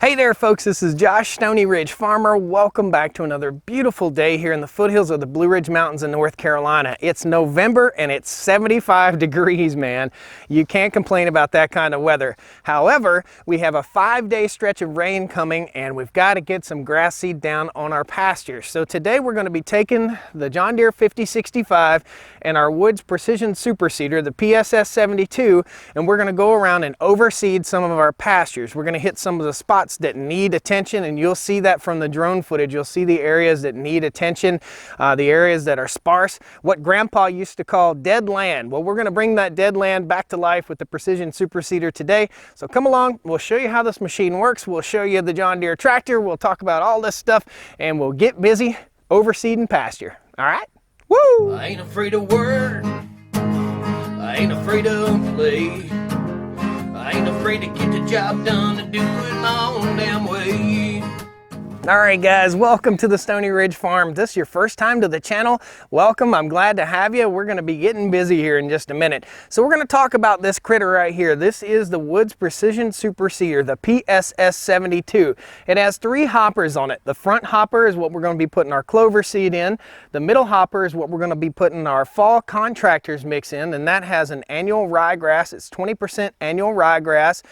Hey there folks, this is Josh, Stoney Ridge Farmer. Welcome back to another beautiful day here in the foothills of the Blue Ridge Mountains in North Carolina. It's November and it's 75 degrees, man. You can't complain about that kind of weather. However, we have a 5-day stretch of rain coming and we've got to get some grass seed down on our pastures. So today we're going to be taking the John Deere 5065 and our Woods Precision Super Seeder, the PSS72, and we're going to go around and overseed some of our pastures. We're going to hit some of the spots that need attention, and you'll see that from the drone footage. You'll see the areas that need attention, the areas that are sparse, what Grandpa used to call dead land. Well, we're going to bring that dead land back to life with the Precision Super Seeder today. So come along, we'll show you how this machine works. We'll show you the John Deere tractor. We'll talk about all this stuff, and we'll get busy overseeding pasture. All right? Woo! I ain't afraid of work. I ain't afraid of play. I ain't afraid to get the job done and do it my own damn way. All right guys, welcome to the Stoney Ridge Farm. If this is your first time to the channel, welcome. I'm glad to have you. We're going to be getting busy here in just a minute. So we're going to talk about this critter right here. This is the Woods Precision Super Seeder, the PSS72. It has 3 hoppers on it. The front hopper is what we're going to be putting our clover seed in. The middle hopper is what we're going to be putting our fall contractors mix in, and that has an annual ryegrass. It's 20% annual ryegrass,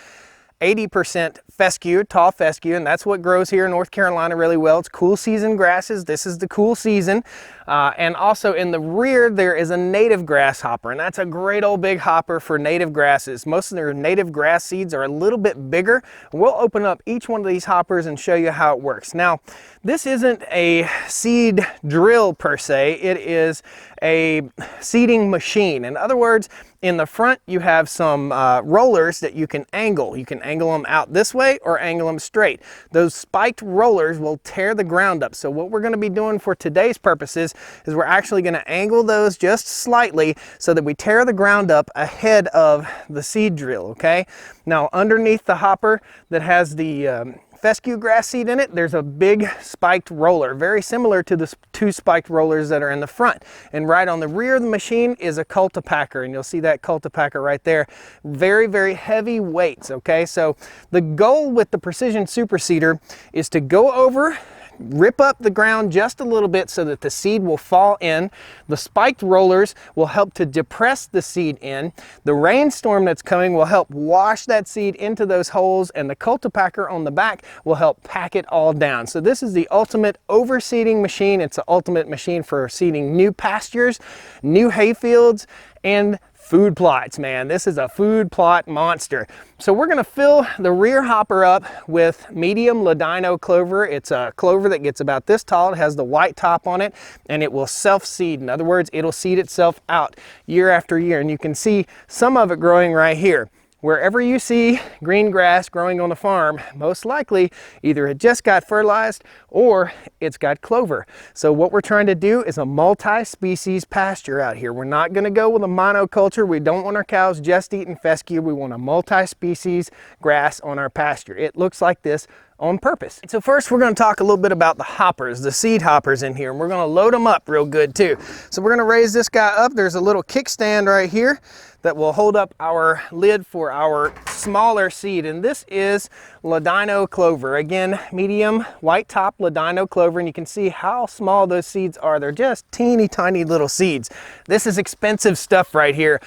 80% fescue, tall fescue, and that's what grows here in North Carolina really well. It's cool season grasses. This is the cool season. And also in the rear, there is a native grass hopper, and that's a great old big hopper for native grasses. Most of their native grass seeds are a little bit bigger. We'll open up each one of these hoppers and show you how it works. Now, this isn't a seed drill per se. It is a seeding machine. In other words, in the front, you have some rollers that you can angle. You can angle them out this way or angle them straight. Those spiked rollers will tear the ground up. So what we're going to be doing for today's purposes is we're actually going to angle those just slightly so that we tear the ground up ahead of the seed drill, okay? Now, underneath the hopper that has the fescue grass seed in it, there's a big spiked roller, very similar to the 2 spiked rollers that are in the front. And right on the rear of the machine is a cultipacker, and you'll see that cultipacker right there. Very, very heavy weights, okay? So the goal with the Precision Super Seeder is to go over, rip up the ground just a little bit so that the seed will fall in. The spiked rollers will help to depress the seed in. The rainstorm that's coming will help wash that seed into those holes, and the cultipacker on the back will help pack it all down. So this is the ultimate overseeding machine. It's the ultimate machine for seeding new pastures, new hay fields, and food plots, man. This is a food plot monster. So we're going to fill the rear hopper up with medium ladino clover. It's a clover that gets about this tall. It has the white top on it, and it will self-seed. In other words, it'll seed itself out year after year. And you can see some of it growing right here. Wherever you see green grass growing on a farm, most likely either it just got fertilized or it's got clover. So what we're trying to do is a multi-species pasture out here. We're not going to go with a monoculture. We don't want our cows just eating fescue. We want a multi-species grass on our pasture. It looks like this on purpose. So first we're going to talk a little bit about the hoppers, the seed hoppers in here, and we're going to load them up real good too. So we're going to raise this guy up. There's a little kickstand right here that will hold up our lid for our smaller seed, and this is ladino clover. Again, medium white top ladino clover, and you can see how small those seeds are. They're just teeny tiny little seeds. This is expensive stuff right here.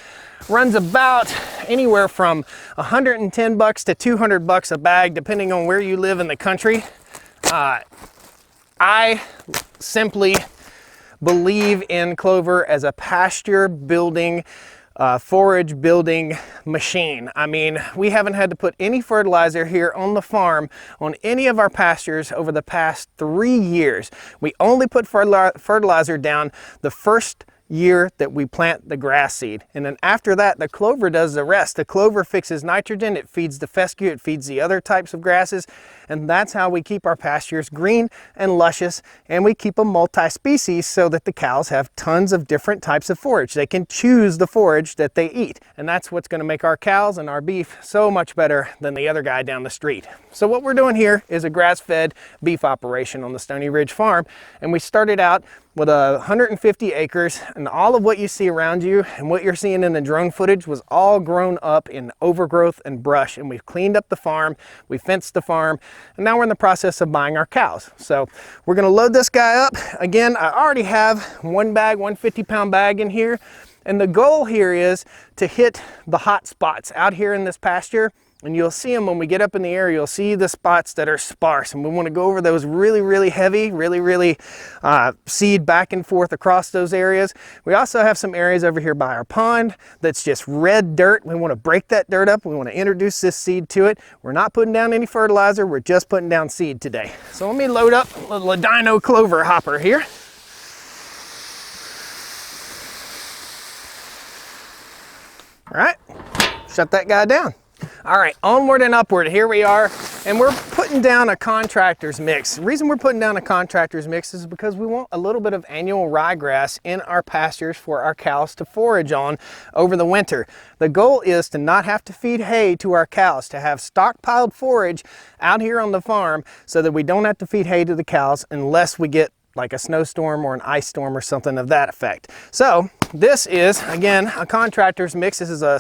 Runs about anywhere from $110 to $200 a bag, depending on where you live in the country. I simply believe in clover as a pasture building, forage building machine. I mean, we haven't had to put any fertilizer here on the farm on any of our pastures over the past 3 years. We only put fertilizer down the first year that we plant the grass seed, and then after that the clover does the rest. The clover fixes nitrogen, it feeds the fescue, it feeds the other types of grasses, and that's how we keep our pastures green and luscious, and we keep them multi-species so that the cows have tons of different types of forage. They can choose the forage that they eat, and that's what's going to make our cows and our beef so much better than the other guy down the street. So what we're doing here is a grass-fed beef operation on the Stoney Ridge farm, and we started out with 150 acres, and all of what you see around you and what you're seeing in the drone footage was all grown up in overgrowth and brush. And we've cleaned up the farm, we fenced the farm, and now we're in the process of buying our cows. So we're gonna load this guy up. Again, I already have one bag, 150-pound bag in here. And the goal here is to hit the hot spots out here in this pasture. And you'll see them when we get up in the air, you'll see the spots that are sparse. And we want to go over those really heavy, really seed back and forth across those areas. We also have some areas over here by our pond that's just red dirt. We want to break that dirt up. We want to introduce this seed to it. We're not putting down any fertilizer. We're just putting down seed today. So let me load up a little Ladino clover hopper here. All right, shut that guy down. All right, onward and upward, here we are, and we're putting down a contractor's mix. The reason we're putting down a contractor's mix is because we want a little bit of annual ryegrass in our pastures for our cows to forage on over the winter. The goal is to not have to feed hay to our cows, to have stockpiled forage out here on the farm so that we don't have to feed hay to the cows unless we get like a snowstorm or an ice storm or something of that effect. So this is, again, a contractor's mix. This is a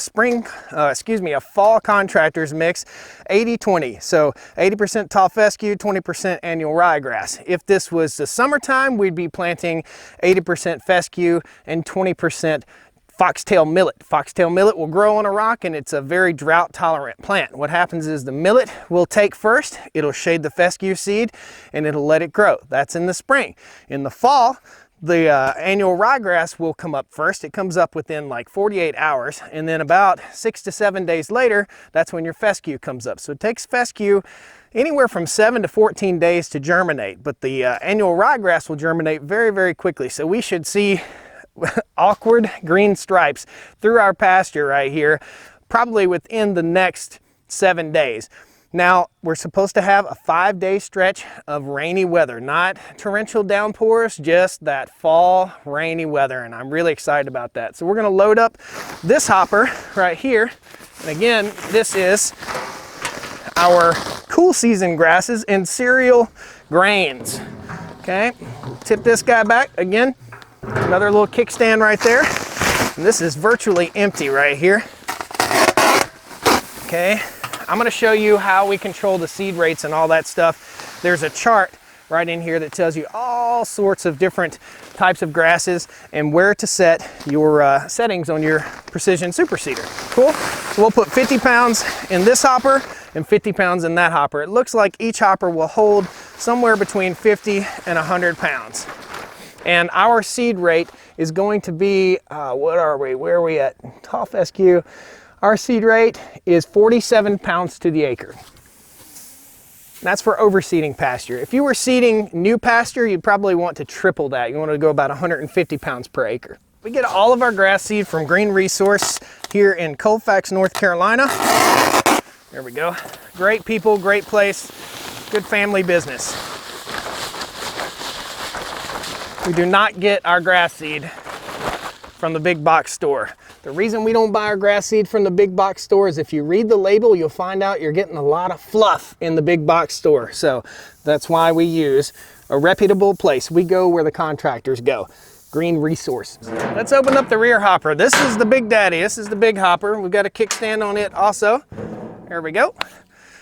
a fall contractor's mix, 80-20. So 80% tall fescue, 20% annual ryegrass. If this was the summertime, we'd be planting 80% fescue and 20% foxtail millet. Foxtail millet will grow on a rock, and it's a very drought tolerant plant. What happens is the millet will take first, it'll shade the fescue seed, and it'll let it grow. That's in the spring. In the fall, the annual ryegrass will come up first. It comes up within like 48 hours, and then about 6 to 7 days later, that's when your fescue comes up. So it takes fescue anywhere from 7 to 14 days to germinate, but the annual ryegrass will germinate very quickly. So we should see awkward green stripes through our pasture right here, probably within the next 7 days. Now, we're supposed to have a 5-day stretch of rainy weather, not torrential downpours, just that fall rainy weather, and I'm really excited about that. So we're gonna load up this hopper right here, and again, this is our cool season grasses and cereal grains. Okay, tip this guy back again. Another little kickstand right there. And this is virtually empty right here. Okay, I'm gonna show you how we control the seed rates and all that stuff. There's a chart right in here that tells you all sorts of different types of grasses and where to set your settings on your precision super seeder. Cool? So we'll put 50 pounds in this hopper and 50 pounds in that hopper. It looks like each hopper will hold somewhere between 50 and 100 pounds. And our seed rate is going to be, what are we? Where are we at? Tall fescue. Our seed rate is 47 pounds to the acre. That's for overseeding pasture. If you were seeding new pasture, you'd probably want to triple that. You want to go about 150 pounds per acre. We get all of our grass seed from Green Resource here in Colfax, North Carolina. There we go. Great people, great place, good family business. We do not get our grass seed from the big box store. The reason we don't buy our grass seed from the big box store is if you read the label, you'll find out you're getting a lot of fluff in the big box store. So that's why we use a reputable place. We go where the contractors go. Green Resources. Let's open up the rear hopper. This is the big daddy. This is the big hopper. We've got a kickstand on it also. There we go.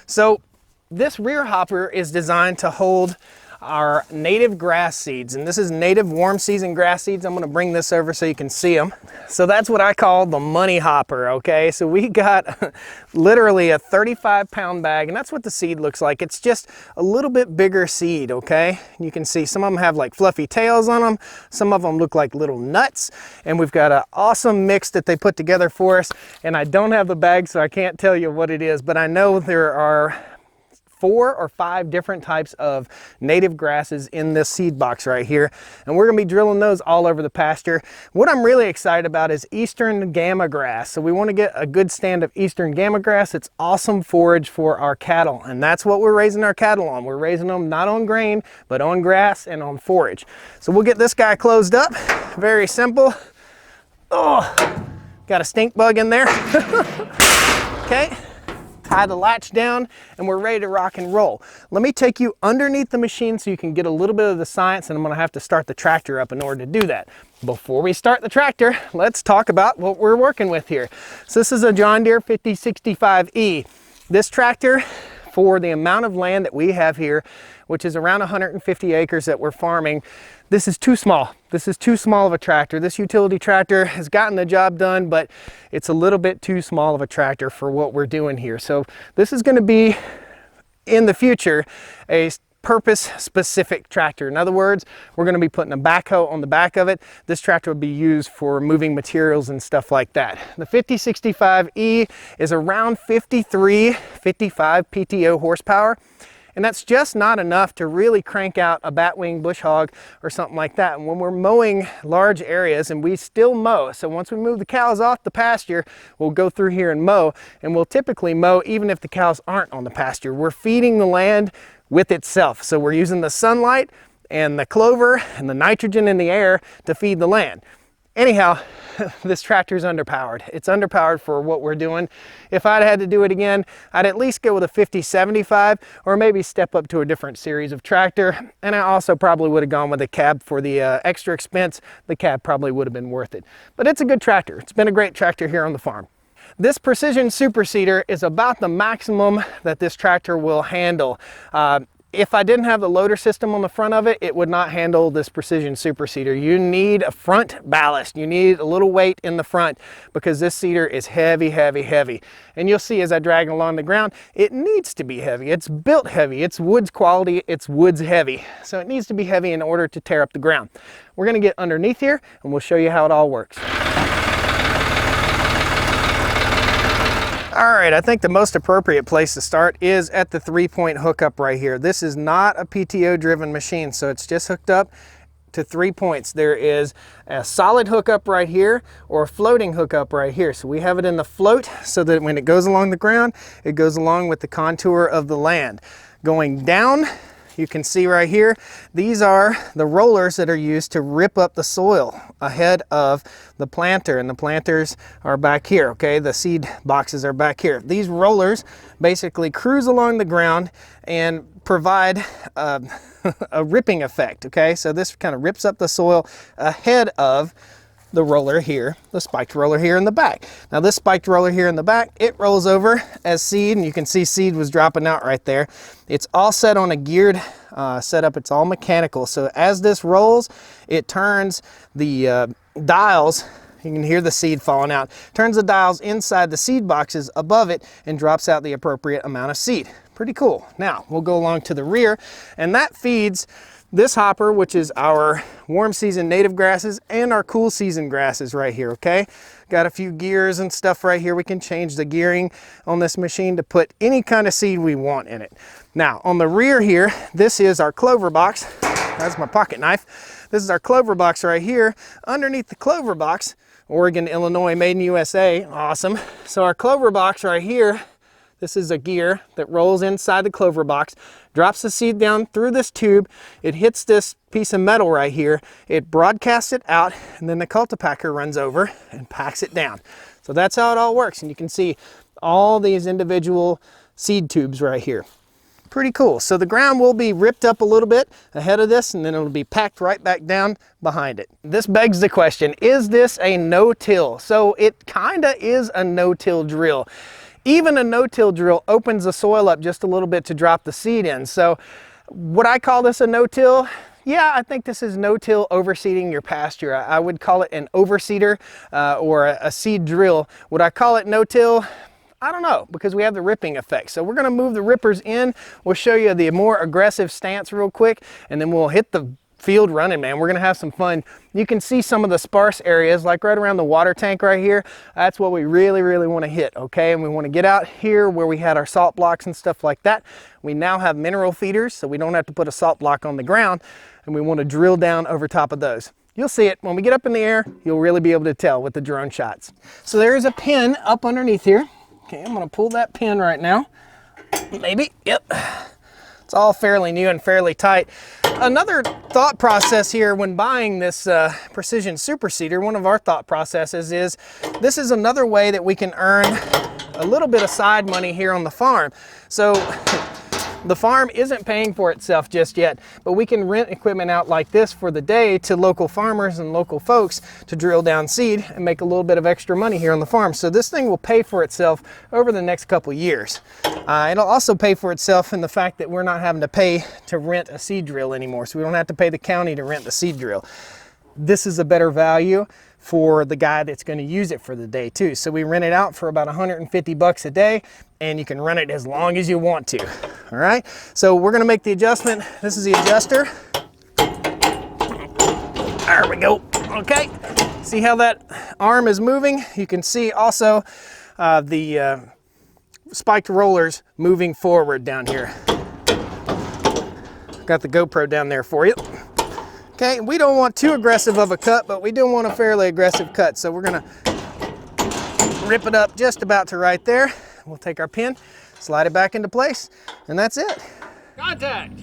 So this rear hopper is designed to hold our native grass seeds, and this is native warm season grass seeds. I'm going to bring this over so you can see them. So that's what I call the money hopper. Okay, so we got literally a 35-pound bag, and that's what the seed looks like. It's just a little bit bigger seed. Okay, you can see some of them have like fluffy tails on them, some of them look like little nuts, and we've got an awesome mix that they put together for us. And I don't have the bag, so I can't tell you what it is, but I know there are 4 or 5 different types of native grasses in this seed box right here, and we're gonna be drilling those all over the pasture. What I'm really excited about is eastern gamma grass. So we want to get a good stand of eastern gamma grass. It's awesome forage for our cattle, and that's what we're raising our cattle on. We're raising them not on grain, but on grass and on forage. So we'll get this guy closed up. Very simple. Oh, got a stink bug in there. Okay. tie the latch down, and we're ready to rock and roll. Let me take you underneath the machine so you can get a little bit of the science, and I'm gonna have to start the tractor up in order to do that. Before we start the tractor, let's talk about what we're working with here. So this is a John Deere 5065E. This tractor, for the amount of land that we have here, which is around 150 acres that we're farming, this is too small. This is too small of a tractor. This utility tractor has gotten the job done, but it's a little bit too small of a tractor for what we're doing here. So this is going to be, in the future, a purpose-specific tractor. In other words, we're going to be putting a backhoe on the back of it. This tractor will be used for moving materials and stuff like that. The 5065E is around 55 PTO horsepower, and that's just not enough to really crank out a batwing bush hog or something like that. And when we're mowing large areas, and we still mow, so once we move the cows off the pasture, we'll go through here and mow, and we'll typically mow even if the cows aren't on the pasture. We're feeding the land with itself. So we're using the sunlight and the clover and the nitrogen in the air to feed the land. Anyhow, this tractor is underpowered. It's underpowered for what we're doing. If I'd had to do it again, I'd at least go with a 5075 or maybe step up to a different series of tractor. And I also probably would have gone with a cab for the extra expense. The cab probably would have been worth it. But it's a good tractor. It's been a great tractor here on the farm. This precision super seeder is about the maximum that this tractor will handle. If I didn't have the loader system on the front of it, it would not handle this precision super seeder. You need a front ballast. You need a little weight in the front because this seeder is heavy, heavy, heavy. And you'll see as I drag it along the ground, it needs to be heavy. It's built heavy. It's Woods quality. It's Woods heavy. So it needs to be heavy in order to tear up the ground. We're going to get underneath here and we'll show you how it all works. All right, I think the most appropriate place to start is at the 3-point hookup right here. This is not a PTO driven machine, so it's just hooked up to 3 points. There is a solid hookup right here or a floating hookup right here. So we have it in the float so that when it goes along the ground, it goes along with the contour of the land. Going down, you can see right here, these are the rollers that are used to rip up the soil ahead of the planter, and the planters are back here, okay? The seed boxes are back here. These rollers basically cruise along the ground and provide a ripping effect, okay? So this kind of rips up the soil ahead of the roller here, the spiked roller here in the back. Now this spiked roller here in the back, it rolls over as seed, and you can see seed was dropping out right there. It's all set on a geared setup. It's all mechanical. So as this rolls, it turns the dials, you can hear the seed falling out, turns the dials inside the seed boxes above it and drops out the appropriate amount of seed. Pretty cool. Now we'll go along to the rear, and that feeds this hopper, which is our warm season native grasses and our cool season grasses right here, okay? Got a few gears and stuff right here. We can change the gearing on this machine to put any kind of seed we want in it. Now, on the rear here, this is our clover box. That's my pocket knife. This is our clover box right here. Underneath the clover box, Oregon, Illinois, made in USA, awesome. So our clover box right here, this is a gear that rolls inside the clover box, drops the seed down through this tube. It hits this piece of metal right here. It broadcasts it out, and then the cultipacker runs over and packs it down. So that's how it all works. And you can see all these individual seed tubes right here. Pretty cool. So the ground will be ripped up a little bit ahead of this, and then it'll be packed right back down behind it. This begs the question, is this a no-till? So it kind of is a no-till drill. Even a no-till drill opens the soil up just a little bit to drop the seed in. So would I call this a no-till? Yeah, I think this is no-till overseeding your pasture. I would call it an overseeder or a seed drill. Would I call it no-till? I don't know, because we have the ripping effect. So we're gonna move the rippers in. We'll show you the more aggressive stance real quick, and then we'll hit the field running, man. We're gonna have some fun. You can see some of the sparse areas, like right around the water tank right here. That's what we really, really wanna hit, okay? And we wanna get out here where we had our salt blocks and stuff like that. We now have mineral feeders, so we don't have to put a salt block on the ground, and we wanna drill down over top of those. You'll see it when we get up in the air. You'll really be able to tell with the drone shots. So there is a pin up underneath here. Okay, I'm gonna pull that pin right now. Maybe, yep. It's all fairly new and fairly tight. Another thought process here when buying this precision super seeder, one of our thought processes is this is another way that we can earn a little bit of side money here on the farm. So the farm isn't paying for itself just yet, but we can rent equipment out like this for the day to local farmers and local folks to drill down seed and make a little bit of extra money here on the farm. So this thing will pay for itself over the next couple years. It'll also pay for itself in the fact that we're not having to pay to rent a seed drill anymore. So we don't have to pay the county to rent the seed drill. This is a better value for the guy that's going to use it for the day too. So we rent it out for about 150 bucks a day, and you can run it as long as you want to. All right, so we're going to make the adjustment. This is the adjuster. There we go. Okay, see how that arm is moving? You can see also the spiked rollers moving forward down here. Got the GoPro down there for you. Okay, we don't want too aggressive of a cut, but we do want a fairly aggressive cut. So we're gonna rip it up just about to right there. We'll take our pin, slide it back into place, and that's it. Contact!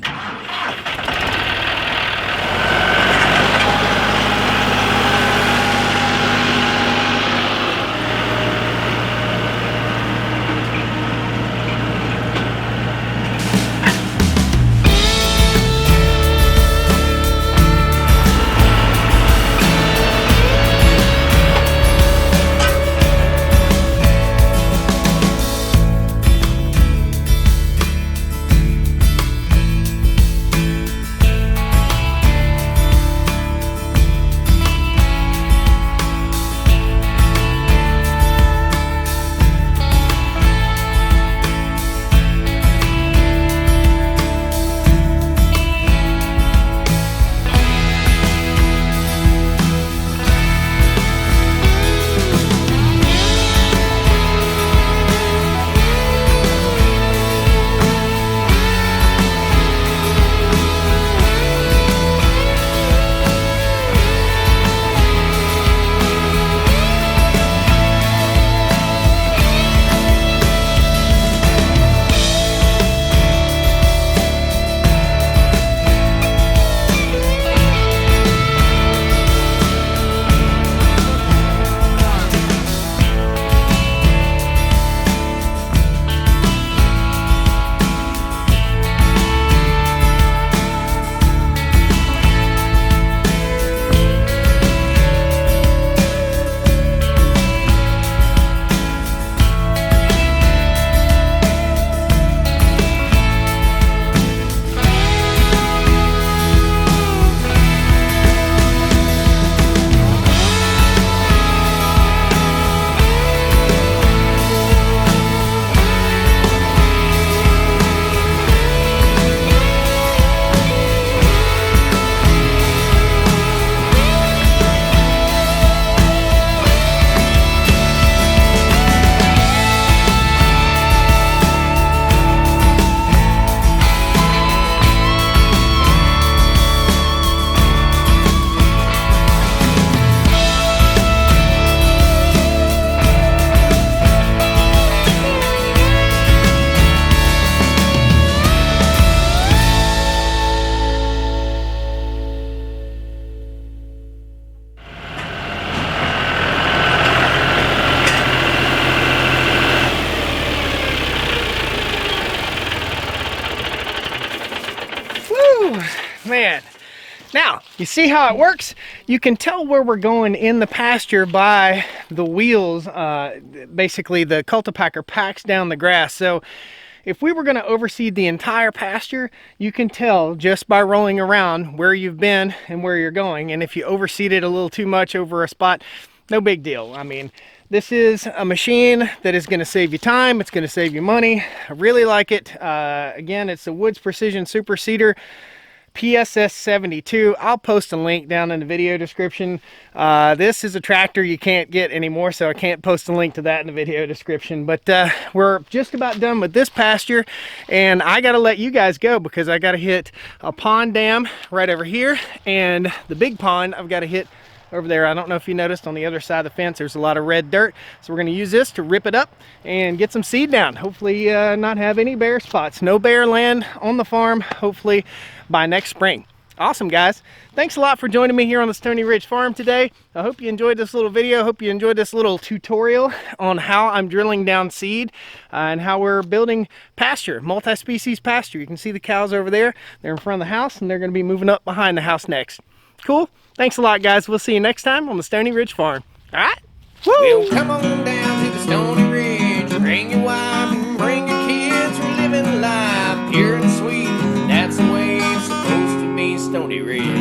Man, now you see how it works? You can tell where we're going in the pasture by the wheels. Basically the cultipacker packs down the grass. So if we were going to overseed the entire pasture, you can tell just by rolling around where you've been and where you're going. And if you overseeded a little too much over a spot, no big deal. I mean, this is a machine that is going to save you time. It's going to save you money. I really like it. Again, it's the Woods Precision Super Seeder PSS72. I'll post a link down in the video description. This is a tractor you can't get anymore, so I can't post a link to that in the video description. But we're just about done with this pasture, and I got to let you guys go because I got to hit a pond dam right over here, and the big pond I've got to hit over there. I don't know if you noticed on the other side of the fence there's a lot of red dirt, so we're going to use this to rip it up and get some seed down. Hopefully not have any bare spots. No bare land on the farm, hopefully by next spring. Awesome, guys. Thanks a lot for joining me here on the Stoney Ridge Farm today. I hope you enjoyed this little video. I hope you enjoyed this little tutorial on how I'm drilling down seed and how we're building pasture, multi-species pasture. You can see the cows over there. They're in front of the house, and they're going to be moving up behind the house next. Cool. Thanks a lot, guys. We'll see you next time on the Stoney Ridge Farm. All right? Woo! Well, come on down to the Stoney Ridge. Bring your wife and bring your kids. We're living life pure and sweet. That's the way it's supposed to be, Stoney Ridge.